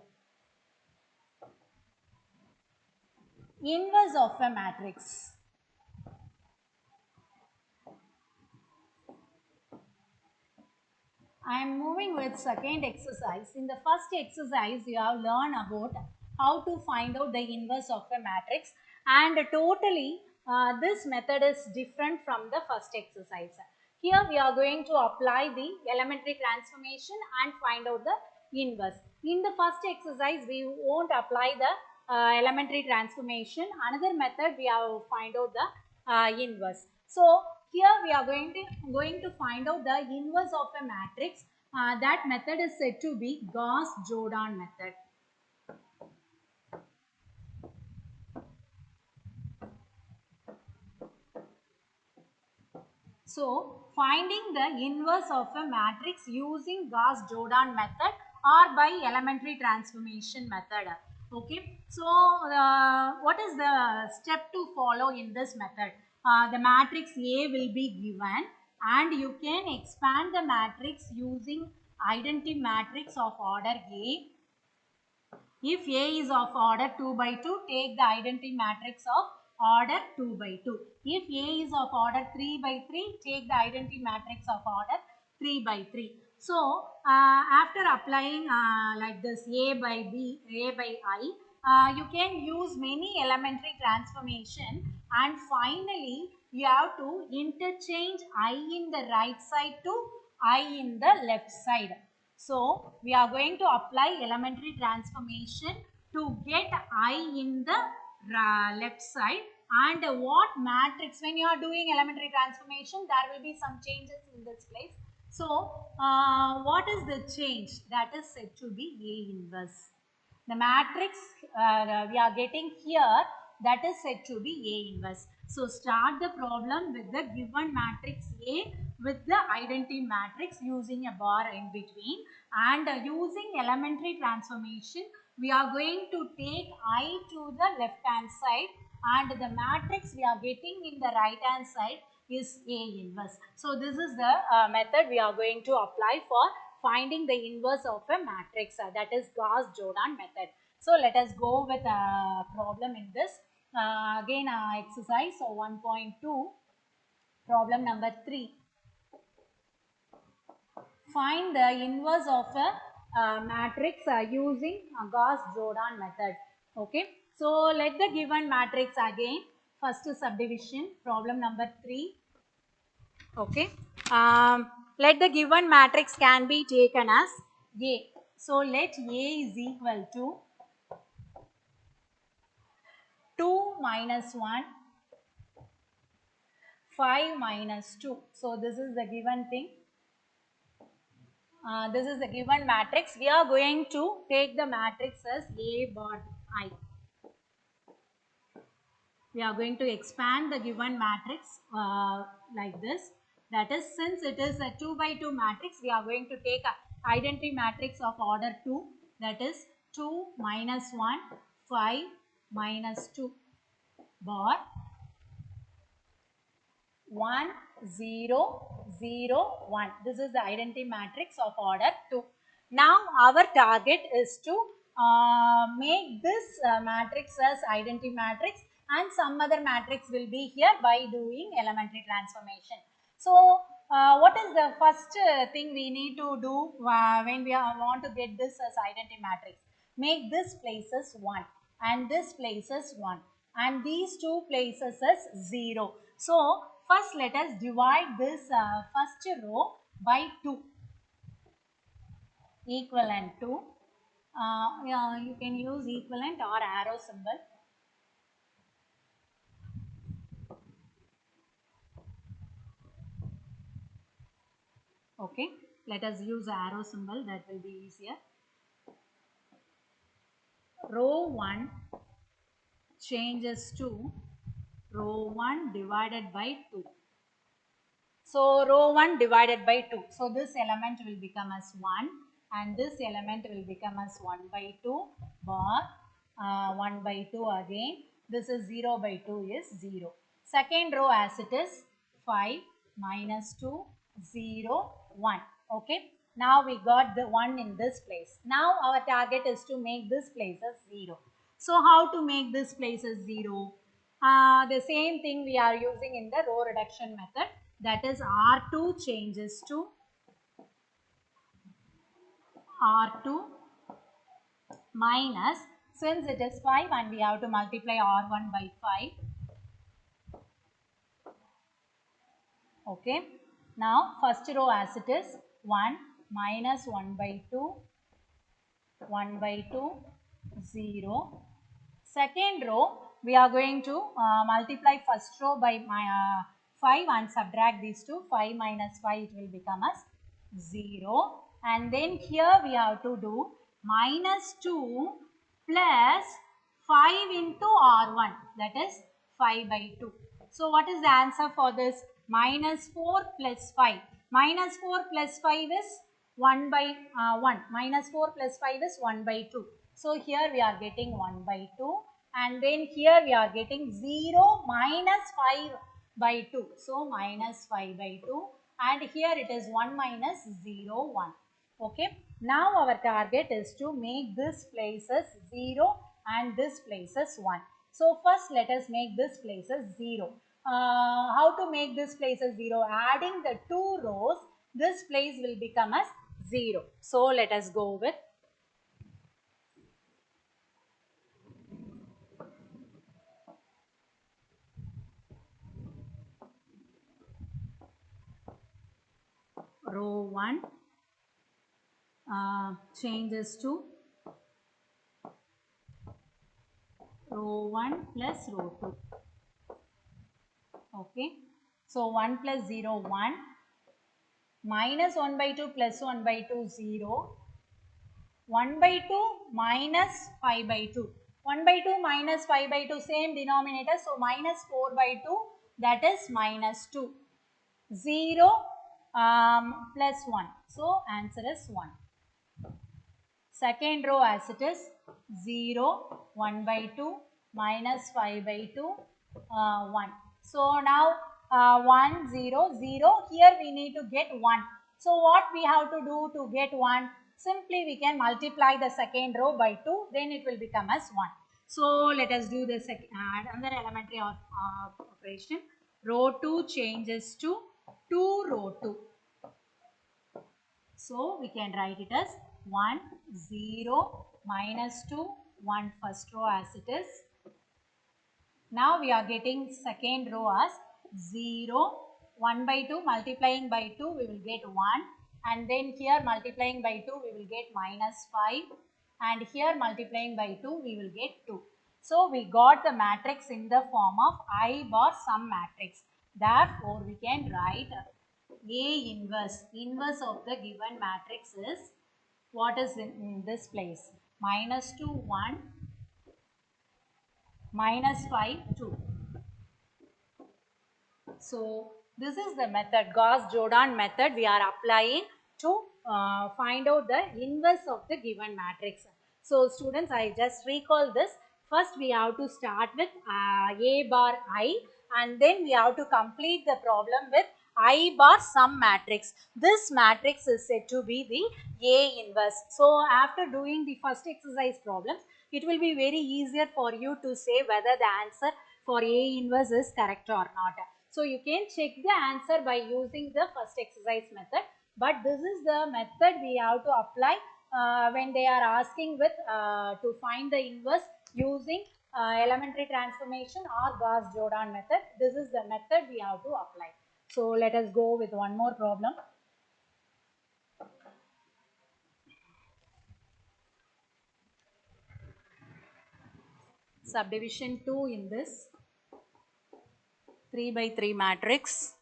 inverse of a matrix. I am moving with second exercise. In the first exercise, you have learned about how to find out the inverse of a matrix, and totally this method is different from the first exercise. Here we are going to apply the elementary transformation and find out the inverse. In the first exercise, we won't apply the elementary transformation. Another method we have to find out the inverse. So here we are going to find out the inverse of a matrix That method is said to be Gauss-Jordan method. So, finding the inverse of a matrix using Gauss-Jordan method or by elementary transformation method. Okay. So, what is the step to follow in this method? The matrix A will be given and you can expand the matrix using identity matrix of order A. If A is of order 2 by 2, take the identity matrix of order 2 by 2. If A is of order 3 by 3, take the identity matrix of order 3 by 3. So, after applying like this A by B, A by I, you can use many elementary transformation and finally you have to interchange I in the right side to I in the left side. So, we are going to apply elementary transformation to get I in the left side, and what matrix, when you are doing elementary transformation, there will be some changes in this place. So, what is the change? That is said to be A inverse. The matrix we are getting here, that is said to be A inverse. So, start the problem with the given matrix A with the identity matrix using a bar in between, and using elementary transformation we are going to take I to the left hand side and the matrix we are getting in the right hand side is A inverse. So, this is the method we are going to apply for finding the inverse of a matrix, that is Gauss-Jordan method. So, let us go with a problem in this. Again exercise, so 1.2, problem number 3. Find the inverse of a matrix using a Gauss-Jordan method. Okay. So, let the given matrix again, first subdivision, problem number 3. Okay. Let the given matrix can be taken as A. So, let A is equal to 2 minus 1, 5 minus 2. So, this is the given thing. This is the given matrix. We are going to take the matrix as A bar I. We are going to expand the given matrix like this. That is, since it is a 2 by 2 matrix, we are going to take a identity matrix of order 2. That is 2 minus 1, 5 minus 2 bar 1, 0, 0, 1. This is the identity matrix of order 2. Now, our target is to make this matrix as identity matrix, and some other matrix will be here by doing elementary transformation. So, what is the first thing we need to do when we want to get this as identity matrix? Make this place as 1 and this place as 1 and these two places as 0. So, first let us divide this first row by 2, equivalent to, yeah, you can use equivalent or arrow symbol. Okay, let us use arrow symbol, that will be easier. Row 1 changes to row 1 divided by 2. So, row 1 divided by 2. So, this element will become as 1 and this element will become as 1 by 2 bar 1 by 2 again. This is 0 by 2 is 0. Second row as it is 5 minus 2 0 1. Okay. Now, we got the 1 in this place. Now, our target is to make this place as 0. So, how to make this place as 0? The same thing we are using in the row reduction method, that is R2 changes to R2 minus, since it is 5 and we have to multiply R1 by 5. Okay. Now, first row as it is 1 minus 1 by 2, 1 by 2, 0. Second row, we are going to multiply first row by 5 and subtract these two. 5 minus 5, it will become as 0. and then here we have to do minus 2 plus 5 into R1, that is 5 by 2. So what is the answer for this? Minus 4 plus 5. Minus 4 plus 5 is 1 by 1. Minus 4 plus 5 is 1 by 2. So here we are getting 1 by 2, and then here we are getting 0 minus 5 by 2. So minus 5 by 2, and here it is 1 minus 0, 1. Okay. Now our target is to make this place as 0 and this place as 1. So first let us make this place as 0. How to make this place as 0? Adding the two rows, this place will become as 0. So let us go with row 1 changes to row 1 plus row 2. Okay. So 1 plus 0, 1. Minus 1 by 2 plus 1 by 2, 0. 1 by 2 minus 5 by 2. 1 by 2 minus 5 by 2, same denominator. So minus 4 by 2, that is minus 2. 0 plus 1. So answer is 1. Second row as it is 0, 1 by 2, minus 5 by 2, 1. So now 1, 0, 0. Here we need to get 1. So what we have to do to get 1? Simply we can multiply the second row by 2, then it will become as 1. So let us do this another elementary operation. Row 2 changes to 2 row 2. So we can write it as 1, 0, minus 2, 1 first row as it is. Now we are getting second row as 0, 1 by 2 multiplying by 2 we will get 1, and then here multiplying by 2 we will get minus 5, and here multiplying by 2 we will get 2. So we got the matrix in the form of I bar sum matrix. Therefore we can write A inverse of the given matrix is what is in this place? Minus 2, 1, minus 5, 2. So this is the method, Gauss-Jordan method we are applying to find out the inverse of the given matrix. So students, I just recall this. First we have to start with A bar I, and then we have to complete the problem with I bar sum matrix. This matrix is said to be the A inverse. So after doing the first exercise problems, it will be very easier for you to say whether the answer for A inverse is correct or not. So you can check the answer by using the first exercise method, but this is the method we have to apply when they are asking with to find the inverse using elementary transformation or Gauss-Jordan method. This is the method we have to apply. So let us go with one more problem. Subdivision 2 in this 3 by 3 matrix.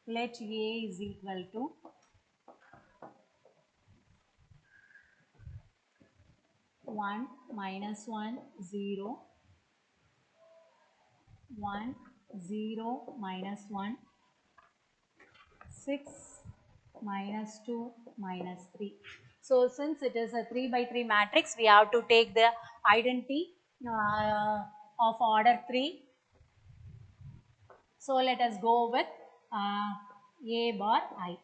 Let A is equal to 1, minus 1, 0, 1, 0, minus 1, 6, minus 2, minus 3. So since it is a 3 by 3 matrix, we have to take the identity of order 3. So let us go with A bar I.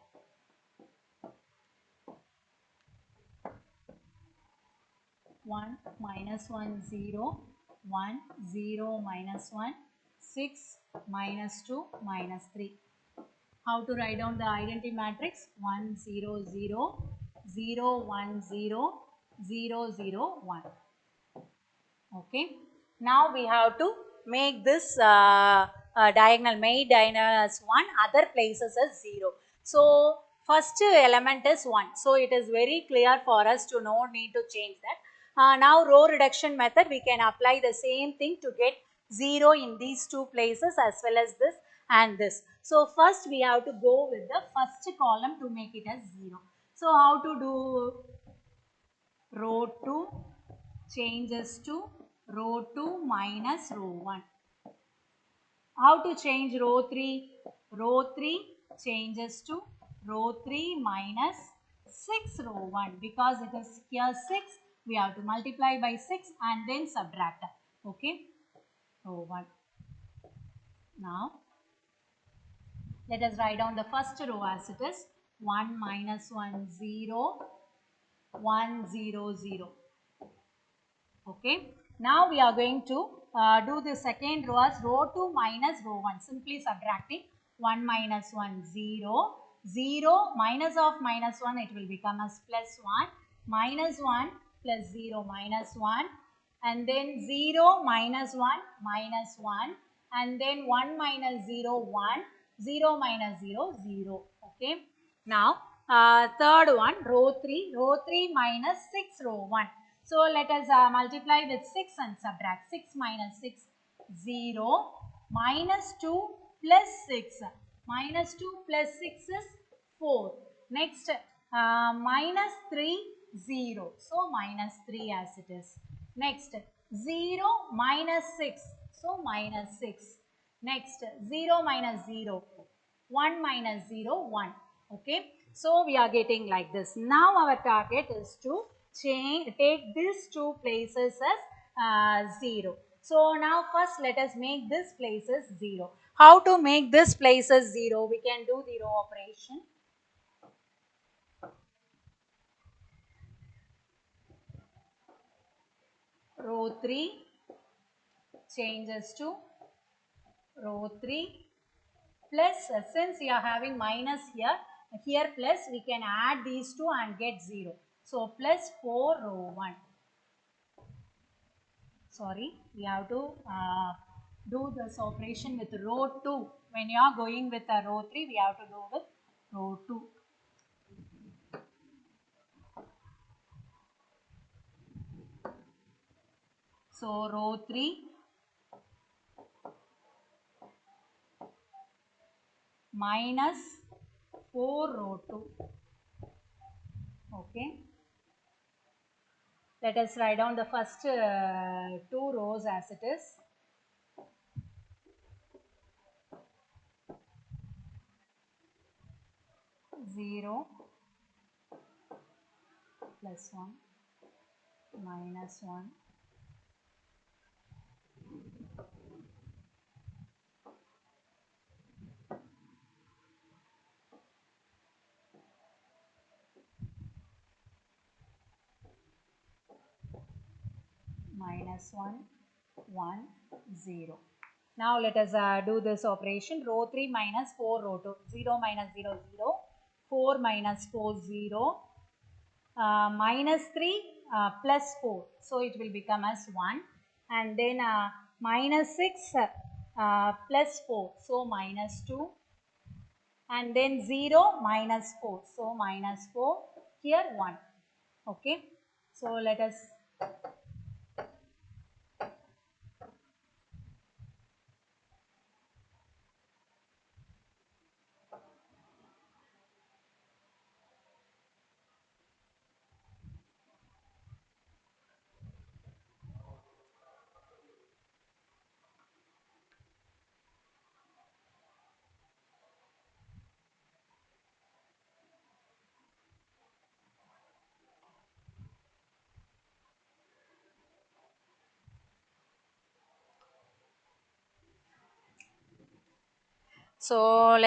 1, minus 1, 0, 1, 0, minus 1, 6, minus 2, minus 3. How to write down the identity matrix? 1, 0, 0, 0, 1, 0, 0, 0, 1. Okay. Now we have to make this diagonal, main diagonal as 1, other places as 0. So first element is 1. So it is very clear for us to no need to change that. Now row reduction method, we can apply the same thing to get 0 in these two places as well as this and this. So first we have to go with the first column to make it as 0. So how to do row 2 changes to row 2 minus row 1. How to change row 3? Row 3 changes to row 3 minus 6 row 1 because it is here 6. We have to multiply by 6 and then subtract. Okay. Row 1. Now let us write down the first row as it is 1 minus 1 0 1 0 0. Okay. Now we are going to do the second row as row 2 minus row 1. Simply subtracting 1 minus 1 0. 0 minus of minus 1 it will become as plus 1. Minus 1 plus 0 minus 1. And then 0 minus 1 minus 1. And then 1 minus 0 1. 0 minus 0 0. Okay. Now third one row 3. Row 3 minus 6 row 1. So let us multiply with 6 and subtract. 6 minus 6, 0. Minus 2 plus 6. Minus 2 plus 6 is 4. Next, minus 3, 0. So minus 3 as it is. Next, 0 minus 6. So minus 6. Next, 0 minus 0. 1 minus 0, 1. Okay. So we are getting like this. Now our target is to take these two places as 0. So now first let us make this places 0. How to make this places 0? We can do the row operation. Row 3 changes to row 3 plus since we are having minus here plus we can add these two and get 0. So plus 4 row 1. Sorry, we have to do this operation with row 2. When you are going with a row 3, we have to do with row 2. So row 3 minus 4 row 2. Okay. Let us write down the first two rows as it is. Zero plus 1 minus 1 minus 1 1 0. Now let us do this operation. Row 3 minus 4 row 2. 0 minus 0 0. 4 minus 4 0. Minus 3 plus 4. So it will become as 1. And then minus 6 plus 4. So minus 2. And then 0 minus 4. So minus 4. Here 1. Okay. So let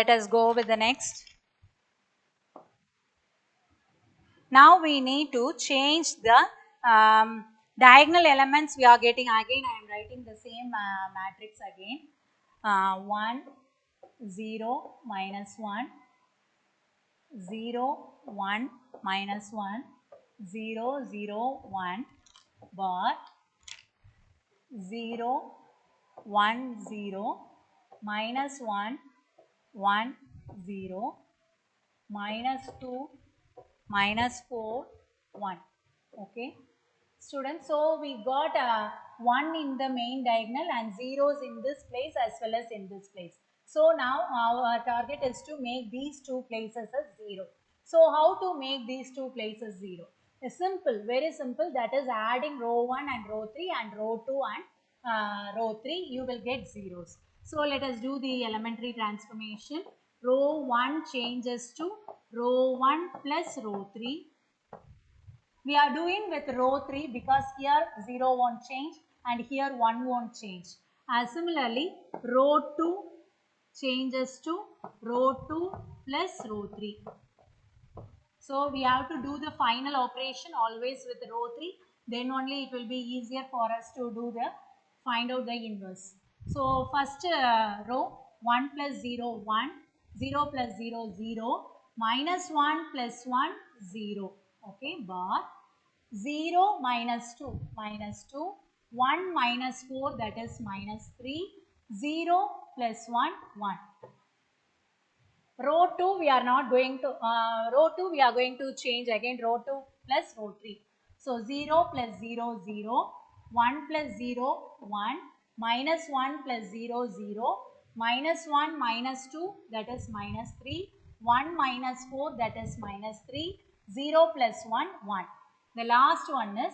us go with the next. Now we need to change the diagonal elements we are getting. Again I am writing the same matrix again. 1 0 minus 1 0 1 minus 1 0 0 1 bar 0 1 0 minus 1 1 0 minus 2 minus 4 1. Okay. Students, so we got 1 in the main diagonal and zeros in this place as well as in this place. So now our target is to make these two places as 0. So how to make these two places 0? Simple, very simple, that is adding row 1 and row 3 and row 2 and row 3, you will get zeros. So let us do the elementary transformation. Row 1 changes to row 1 plus row 3. We are doing with row 3 because here 0 won't change and here 1 won't change. And similarly, row 2 changes to row 2 plus row 3. So we have to do the final operation always with row 3. Then only it will be easier for us to do the find out the inverse. So first row 1 plus 0 1, 0 plus 0 0, minus 1 plus 1 0. Okay, bar 0 minus 2 minus 2, 1 minus 4 that is minus 3, 0 plus 1 1. Row 2 we are not going to, row 2 we are going to change again row 2 plus row 3. So 0 plus 0 0, 1 plus 0 1, minus 1 plus 0 0, minus 1 minus 2 that is minus 3, 1 minus 4 that is minus 3, 0 plus 1 1. The last one is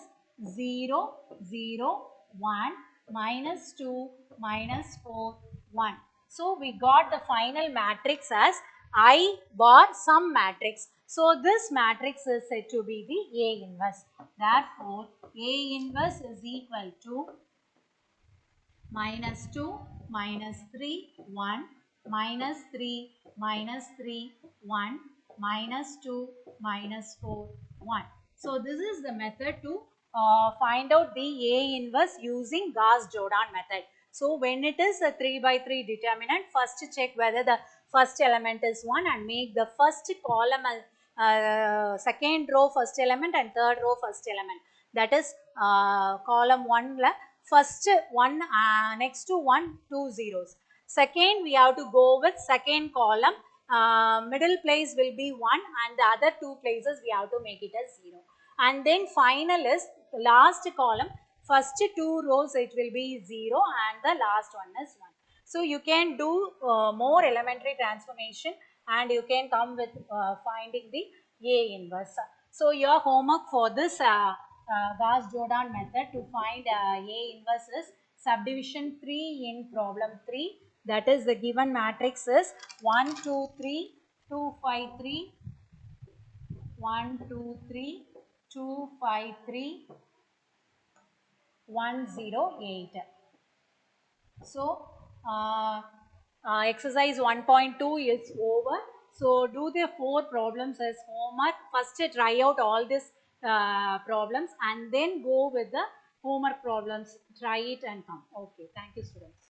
0 0 1, minus 2 minus 4 1. So we got the final matrix as I bar some matrix. So this matrix is said to be the A inverse. Therefore, A inverse is equal to minus 2, minus 3, 1, minus 3, minus 3, 1, minus 2, minus 4, 1. So this is the method to find out the A inverse using Gauss-Jordan method. So when it is a 3 by 3 determinant, first check whether the first element is 1 and make the first column second row first element and third row first element. That is column 1 first one next to 1 2 zeros. Second we have to go with second column, middle place will be 1 and the other two places we have to make it as 0. And then final is last column, first two rows it will be 0 and the last one is 1. So you can do more elementary transformation and you can come with finding the A inverse. So your homework for this Gauss-Jordan method to find A inverse is subdivision 3 in problem 3. That is the given matrix is 1, 2, 3, 2, 5, 3, 1, 2, 3, 2, 5, 3, 1, 0, 8. So, exercise 1.2 is over. So, do the 4 problems as homework. First, try out all these problems and then go with the homework problems. Try it and come. Okay. Thank you, students.